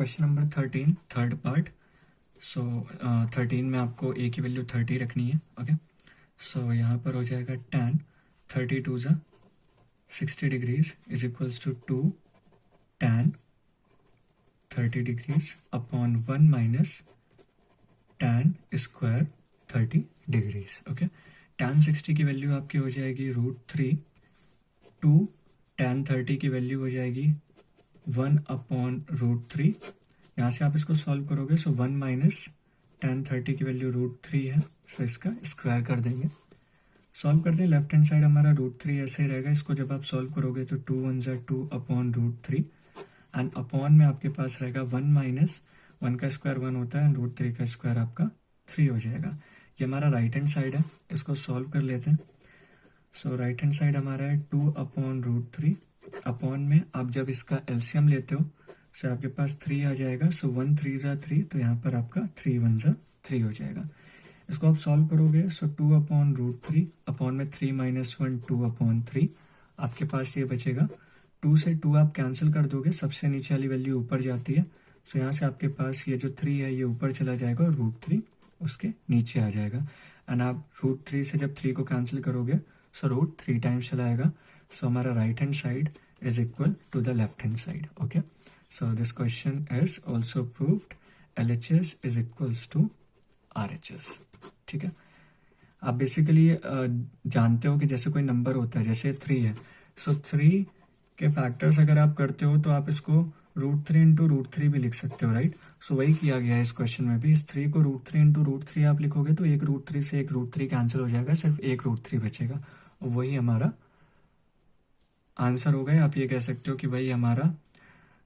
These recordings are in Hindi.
Question number 13 third part. So 13 में आपको ए की वैल्यू 30 रखनी है. ओके, सो यहाँ पर हो जाएगा tan 32 ज़ा 60 degrees is equals to 2 tan 30 degrees upon 1 minus tan square 30 degrees. Okay, tan 60 की वैल्यू आपकी हो जाएगी √3. 2 tan 30 की वैल्यू हो जाएगी 1 अपॉन √3. यहाँ से आप इसको सॉल्व करोगे. सो 1 माइनस tan 30 की वैल्यू √3 है. सो इसका स्क्वायर कर देंगे. सॉल्व करते हैं. लेफ्ट हैंड साइड हमारा √3 ऐसे ही रहेगा. इसको जब आप सॉल्व करोगे तो 2 1 ज़ा 2 अपॉन √3 एंड अपॉन में आपके पास रहेगा 1 माइनस 1 का स्क्वायर 1 होता है एंड √3 का स्क्वायर आपका 3 हो जाएगा. ये हमारा राइट हैंड साइड है. इसको सॉल्व कर लेते हैं. सो राइट हैंड साइड हमारा है 2 अपॉन √3. अपॉन में आप जब इसका एलसीएम लेते हो सो आपके पास 3 आ जाएगा. सो 1 3 ज़ा 3 तो यहाँ पर आपका 3 1 ज़ा 3 हो जाएगा. इसको आप सॉल्व करोगे. सो 2 अपॉन √3 अपॉन में 3 माइनस 1 2 अपॉन 3 आपके पास ये बचेगा. 2 से 2 आप कैंसिल कर दोगे. सबसे नीचे वाली वैल्यू ऊपर जाती है. सो यहाँ से आपके पास ये जो 3 है ये ऊपर चला जाएगा और √3 उसके नीचे आ जाएगा. एंड आप √3 से जब 3 को कैंसिल करोगे सो √3 टाइम्स चला आएगा. सो हमारा right hand side is equal to the left hand side. Okay, so this question is also proved. LHS is equals to RHS. ठीक है, आप बेसिकली जानते हो कि जैसे कोई नंबर होता है, जैसे 3 है. सो 3 के फैक्टर्स अगर आप करते हो तो आप इसको √3 इंटू √3 भी लिख सकते हो, राइट. सो वही किया गया है इस क्वेश्चन में भी. इस 3 को √3 इंटू √3 आप लिखोगे तो एक √3 से एक √3 कैंसिल हो जाएगा. सिर्फ एक √3 बचेगा और वही हमारा आंसर हो गया. आप ये कह सकते हो कि वही हमारा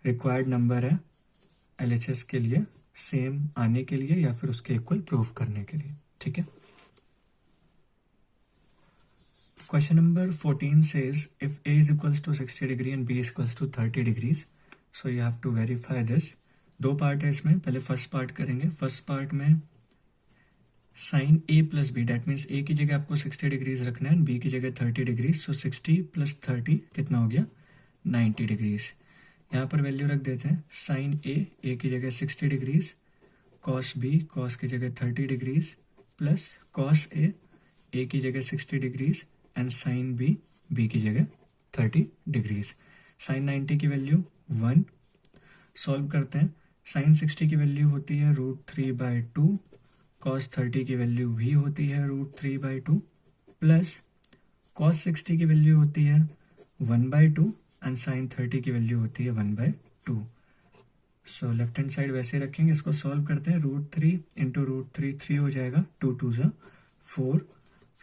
रिक्वायर्ड नंबर है LHS के लिए सेम आने के लिए या फिर उसके इक्वल प्रूव करने के लिए. ठीक है. Question number 14 says if A is equals to 60 degree and B is equals to 30 degrees, so you have to verify this. 2 part है इसमें. पहले फर्स्ट पार्ट करेंगे. फर्स्ट पार्ट में sine A plus B, that means A की जगह आपको 60 डिग्रीज रखना है B की जगह 30 डिग्रीज. सो 60 प्लस 30 कितना हो गया 90 डिग्रीज. यहाँ पर वैल्यू रख देते हैं. साइन A की जगह 60 डिग्रीज, कॉस B की जगह 30 डिग्रीज प्लस कॉस A की जगह 60 डिग्रीज एंड साइन B की जगह 30 डिग्रीज. साइन 90 की वैल्यू 1. सॉल्व करते हैं. साइन 60 की वैल्यू होती है √3/2. कॉस 30 की वैल्यू भी होती है √3/2 प्लस कॉस 60 की वैल्यू होती है 1/2 एंड साइन 30 की वैल्यू होती है 1/2. सो लेफ्ट हैंड साइड वैसे रखेंगे. इसको सॉल्व करते हैं. √3 इंटू √3 3 हो जाएगा. 2 2 ज़ा 4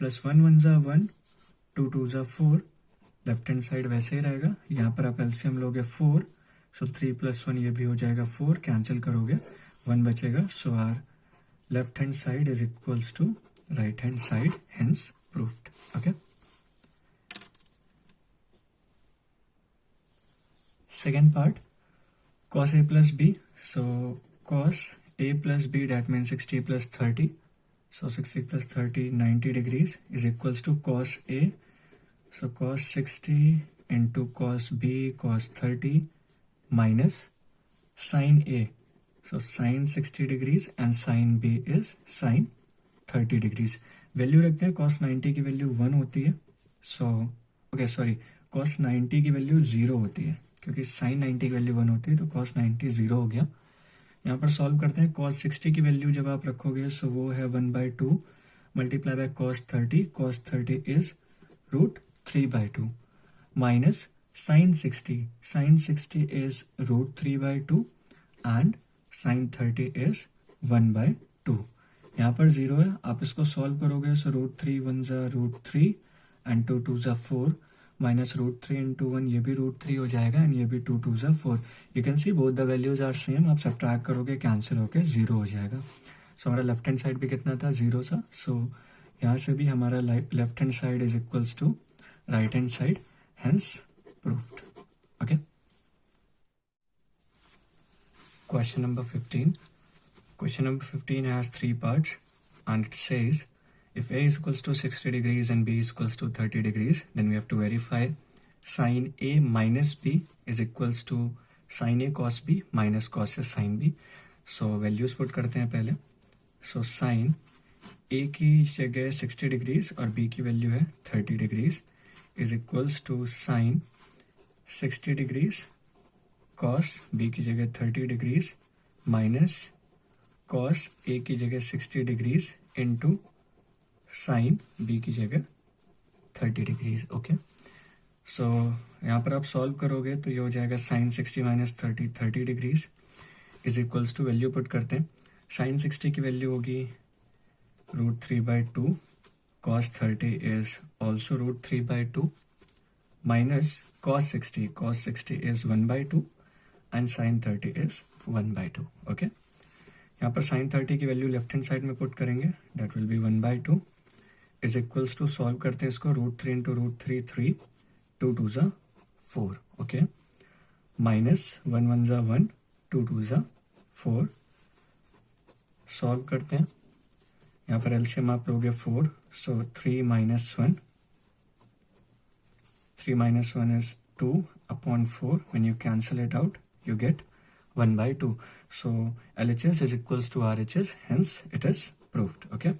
प्लस 1 1 ज़ा 1 2 2 ज़ा 4. लेफ्ट हैंड साइड वैसे ही रहेगा. यहाँ पर आप एलसीएम लोगे 4. सो 3 + 1 ये भी हो जाएगा 4. कैंसिल करोगे 1 बचेगा. सो are left hand side is equals to right hand side, hence proved. Okay, second part, cos A plus B. So cos A plus B, that means 60 plus 30. So 60 plus 30 90 degrees is equals to cos A. So cos 60 into cos B cos 30 minus sin A. So sin 60 degrees and sin B is sin 30 degrees. Value रखते हैं. cos 90 की वैल्यू 1 होती है. सो ओके सॉरी, cos 90 की वैल्यू 0 होती है क्योंकि sin 90 की वैल्यू 1 होती है तो cos 90 0 हो गया. यहाँ पर सॉल्व करते हैं. cos 60 की वैल्यू जब आप रखोगे सो वो है 1/2 multiply by cos 30. cos 30 is √3/2 minus sin 60. sin 60 is √3/2 and sin 30 is 1/2. यहाँ पर 0 है. आप इसको सॉल्व करोगे सो √3 1 ज़ा √3 एंड 2 2 ज़ा 4 माइनस √3 इंटू 1 ये भी √3 हो जाएगा एंड ये भी 2 2 ज़ा 4. You can see both the values are same. आप सब्ट्रैक्ट करोगे कैंसिल होके 0 हो जाएगा. सो हमारा लेफ्ट हैंड साइड भी कितना था 0 था. सो यहाँ से भी हमारा left hand side is equals to right hand side, hence proved. Okay, question number 15. Question number 15 has 3 parts and it says if A is equals to 60 degrees and B is equals to 30 degrees, then we have to verify sin A minus B is equals to sine A cos B minus cos A sine B. So values put करते हैं पहले। सो साइन ए की जगह 60 डिग्रीज और बी की वैल्यू है 30 degrees is equals to sine 60 degrees cos B की जगह 30 डिग्रीज माइनस कॉस ए की जगह 60 डिग्रीज इंटू साइन बी की जगह 30 डिग्रीज। ओके, सो यहाँ पर आप सॉल्व करोगे तो ये हो जाएगा sine 60 minus 30 degrees is equals to, value put करते हैं। साइन 60 की वैल्यू होगी √3/2, cos 30 is also √3/2 minus cos 60 is 1/2 and sin 30 is 1/2। Okay, यहाँ पर sin 30 की वैल्यू लेफ्ट हैंड साइड में पुट करेंगे, that will be 1/2 is equals to, solve करते हैं इसको, √3 into √3 3, 2 2 ज़ा 4। ओके, माइनस 1 1 ज़ा 1, 2 2 ज़ा 4। सॉल्व करते हैं, यहाँ पर एलसीएम आप लोगे 4, सो 3 minus 1, 3 minus 1 is 2 upon 4. When you cancel it out, you get 1/2. So LHS is equals to RHS, hence it is proved. Okay.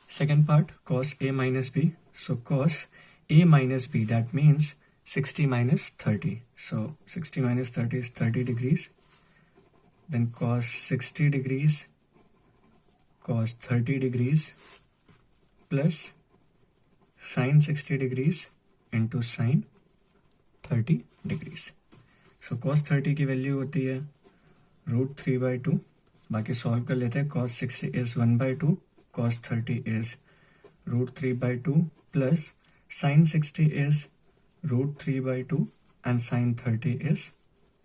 Second part, cos A minus B. So cos A minus B, that means 60 minus 30. So 60 minus 30 is 30 degrees. Then cos 60 degrees, cos 30 degrees plus sin 60 degrees into sin 30 degrees. So cos 30 की वैल्यू होती है √3/2, बाकी सॉल्व कर लेते हैं। cos 60 is 1/2, cos 30 is √3/2 plus sin 60 is √3/2 and sin 30 is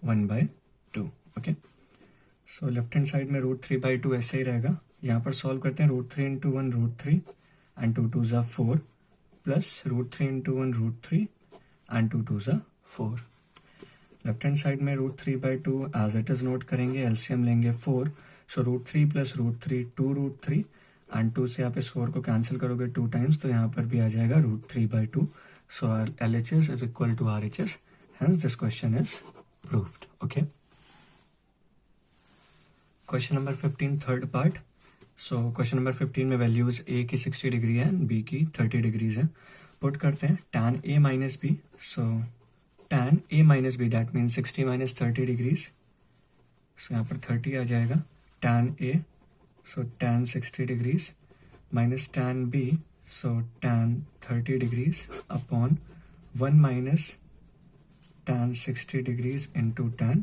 1/2। Okay, so left hand side में √3/2 ऐसे ही रहेगा। यहाँ पर सॉल्व करते हैं, √3 into 1 √3 and 2 2 ज़ा 4 प्लस √3 into 1 √3 and 2 2 ज़ा 4। लेफ्ट हैंड साइड में √3/2 एज इट इज़ नोट करेंगे, एलसीएम लेंगे 4, सो √3 प्लस √3 2√3 एंड 2 से आप इस 4 को कैंसिल करोगे 2 टाइम्स, तो यहाँ पर भी आ जाएगा √3/2। So LHS is equal to RHS, hence this question is proved. Okay, question number 15 third part. So question number 15 में वैल्यूज ए की 60 डिग्री है एंड बी की 30 डिग्रीज है। पुट करते हैं tan A minus B। So tan A minus B, that mean 60 minus 30 degrees. So यहाँ पर 30 आ जाएगा, tan A, so tan 60 degrees minus tan B, so tan 30 degrees upon 1 minus tan 60 degrees into tan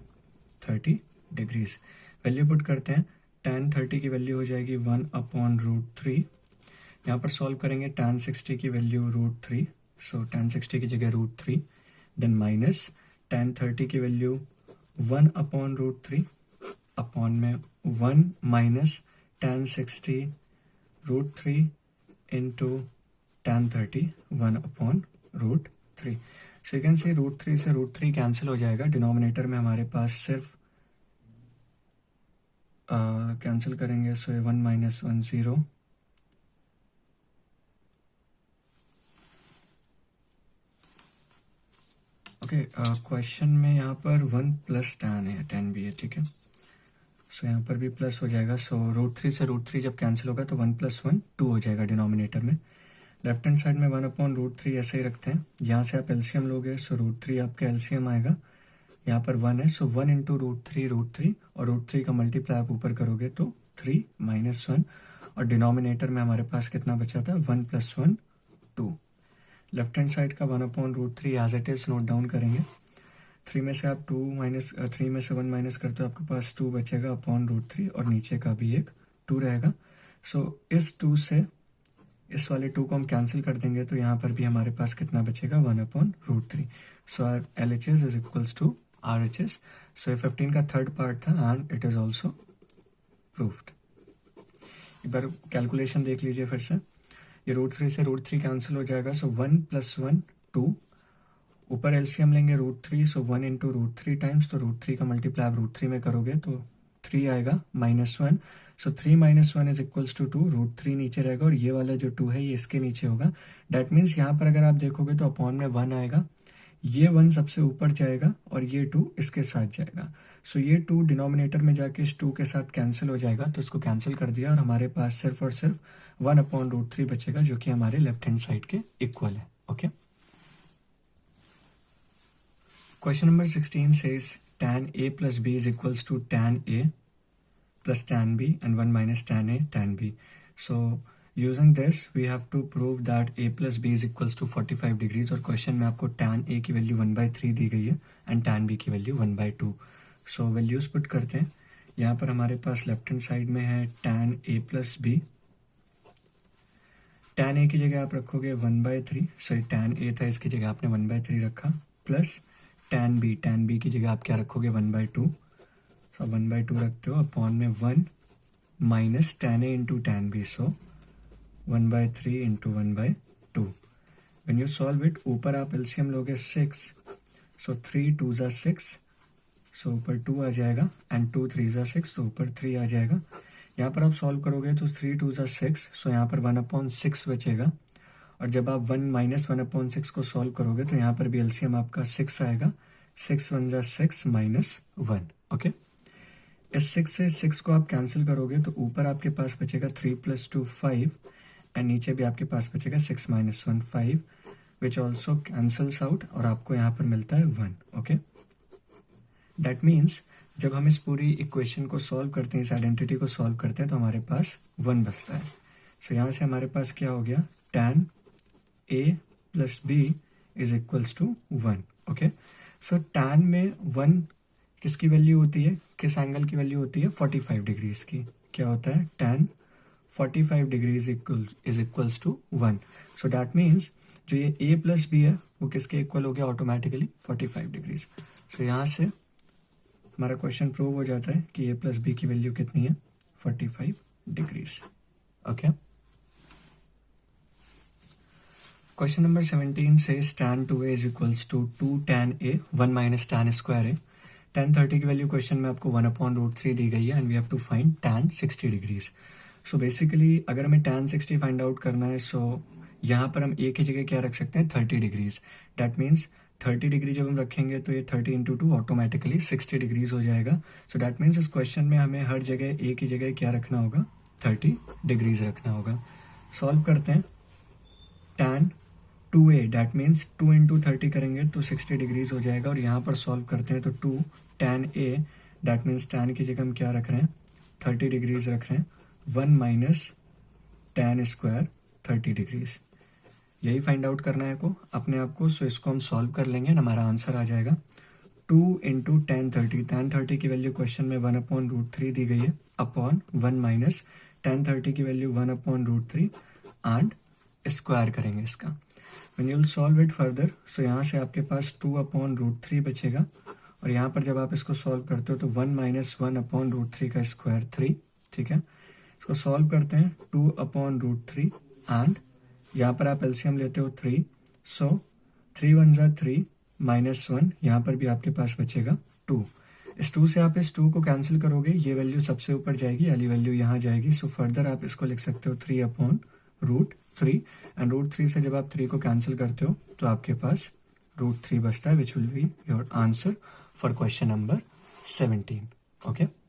30 degrees. Value put करते हैं, tan 30 की वैल्यू हो जाएगी 1/√3। यहाँ पर सॉल्व करेंगे, tan 60 की वैल्यू √3, सो tan 60 की जगह √3, देन माइनस tan 30 की वैल्यू 1/√3 अपॉन में 1 minus tan 60 √3 into tan 30 1/√3। So you can सी √3 से √3 कैंसिल हो जाएगा, डिनोमिनेटर में हमारे पास सिर्फ कैंसिल करेंगे, सो 1 माइनस 1 0। ओके, क्वेश्चन में यहाँ पर 1 प्लस tan है, tan भी है, ठीक है। सो यहाँ पर भी प्लस हो जाएगा, सो √3 से √3 जब कैंसिल होगा तो 1 + 1 2 हो जाएगा डिनोमिनेटर में। लेफ्ट हैंड साइड में 1/√3 ऐसे ही रखते हैं। यहाँ से आप एलसीएम लोगे, सो √3 आपका एलसीएम आएगा, यहाँ पर 1 है, सो 1 into √3 और √3 का मल्टीप्लाई आप ऊपर करोगे तो 3 - 1, और डिनोमिनेटर में हमारे पास कितना बचा था, 1 + 1 2। लेफ्ट हैंड साइड का 1/√3 as it is note down करेंगे। 3 में से आप 3 में से 1 माइनस करते हो, आपके पास 2 बचेगा अपॉन √3 और नीचे का भी एक 2 रहेगा। सो इस 2 से इस वाले 2 को हम कैंसिल कर देंगे, तो यहाँ पर भी हमारे पास कितना बचेगा, 1/√3। So our LHS is equals to RHS। So 15 का थर्ड पार्ट था and it is also proved. एक बार कैलकुलेशन देख लीजिए फिर से, ये √3 से √3 कैंसिल हो जाएगा, सो 1 + 1 2, ऊपर एलसीएम लेंगे √3, सो 1 into √3 टाइम्स, तो √3 का मल्टीप्लाई आप √3 में करोगे तो 3 आएगा, -1, सो 3 - 1 इज इक्वल्स टू 2, √3 नीचे रहेगा और ये वाला जो 2 है ये इसके नीचे होगा। डैट मीन्स यहाँ पर अगर आप देखोगे तो अपॉन में 1 आएगा, ये 1 सबसे ऊपर जाएगा और ये 2 इसके साथ जाएगा। सो ये 2 डिनोमिनेटर में जाके इस 2 के साथ कैंसिल हो जाएगा, तो इसको कैंसिल कर दिया और हमारे पास सिर्फ और सिर्फ 1/√3 बचेगा, जो कि हमारे लेफ्ट हैंड साइड के इक्वल है। Okay, question number 16 says tan a plus b is equals to tan a plus tan b and 1 minus tan a tan b. So using this we have to prove that a plus b is equals to 45 degrees, और क्वेश्चन में आपको tan a की वैल्यू 1/3 दी गई है एंड tan b की वैल्यू 1/2। सो वैल्यूज पुट करते हैं। यहाँ पर हमारे पास लेफ्ट हैंड साइड में है tan a plus b। tan a की जगह आप रखोगे 1/3, सॉरी tan a था इसकी जगह आपने 1/3 रखा, प्लस tan b की जगह आप क्या रखोगे 1/2। सो 1/2 रखते हो, अपॉन में 1 minus tan a into tan b, so 1/3 into 1/2। When you solve it, ऊपर आप एलसीएम लोगे 6, सो 3 2 ज़ा 6, सो ऊपर 2 आ जाएगा एंड 2 3 ज़ा 6, तो ऊपर 3 आ जाएगा। यहाँ पर आप सॉल्व करोगे तो 3 2 ज़ा 6, सो यहाँ पर 1/6 बचेगा, और जब आप 1 माइनस 1/6 को सॉल्व करोगे तो यहाँ पर भी एलसीएम आपका 6 आएगा। 6 1 ज़ा 6 माइनस 1। ओके, इस 6 से 6 को आप कैंसिल करोगे तो ऊपर आपके पास बचेगा 3 + 2 5, एंड नीचे भी आपके पास बचेगा 6 - 1 5, विच ऑल्सो कैंसल्स आउट, और आपको यहाँ पर मिलता है 1। ओके, दैट मीन्स जब हम इस पूरी इक्वेशन को सॉल्व करते हैं, इस आइडेंटिटी को सॉल्व करते हैं, तो हमारे पास 1 बचता है। सो यहाँ से हमारे पास क्या हो गया, tan a plus b is equals to 1। Okay, so tan में 1 किसकी वैल्यू होती है, किस एंगल की वैल्यू होती है, 45 डिग्रीज की। क्या होता है, tan 45 degrees is equals to 1। So that means जो ये a plus b है वो किसके इक्वल हो गया ऑटोमेटिकली, 45 डिग्रीज। सो यहाँ से हमारा क्वेश्चन प्रूव हो जाता है कि a plus b की वैल्यू कितनी है, 45 degrees. Okay, question number 17 says tan 2a is equals to 2 tan a 1 minus tan square a। tan 30 की वैल्यू क्वेश्चन में आपको 1/√3 दी गई है and we have to find tan 60 degrees. So basically अगर हमें tan 60 फाइंड आउट करना है, सो यहाँ पर हम a की जगह क्या रख सकते हैं, 30 डिग्रीज। डैट मीन्स 30 डिग्री जब हम रखेंगे तो ये 30 × 2 ऑटोमेटिकली 60 डिग्रीज हो जाएगा। सो डैट मीन्स इस क्वेश्चन में हमें हर जगह a की जगह क्या रखना होगा, 30 डिग्रीज रखना होगा। सॉल्व करते हैं, tan 2a डैट मीन्स 2 × 30 करेंगे तो 60 डिग्रीज हो जाएगा, और यहाँ पर सॉल्व करते हैं तो 2 tan a that means tan की जगह हम क्या रख रहे हैं, 30 डिग्रीज रख रहे हैं, 1 माइनस tan स्क्वायर 30 डिग्रीज। यही फाइंड आउट करना है को अपने आप को। सो इसको हम सॉल्व कर लेंगे, हमारा आंसर आ जाएगा 2 × tan 30। tan 30 की वैल्यू क्वेश्चन में 1/√3 दी गई है, अपॉन 1 माइनस tan 30 की वैल्यू 1/√3 एंड स्क्वायर करेंगे इसका। When you will solve it further, so यहाँ से आपके पास 2/√3 बचेगा, और यहाँ पर जब आप इसको सॉल्व करते हो तो 1 माइनस 1/√3 का स्क्वायर 3। ठीक है, इसको सॉल्व करते हैं, 2/√3 एंड यहाँ पर आप एलसीएम लेते हो 3, सो 3 1 ज़ा 3 माइनस 1, यहाँ पर भी आपके पास बचेगा 2। इस 2 से आप इस 2 को कैंसिल करोगे, ये वैल्यू सबसे ऊपर जाएगी, वाली वैल्यू यहाँ जाएगी। सो फर्दर आप इसको लिख सकते हो 3/√3, एंड √3 से जब आप 3 को कैंसिल करते हो तो आपके पास √3 बचता है, which will be your answer for question number 17। Okay.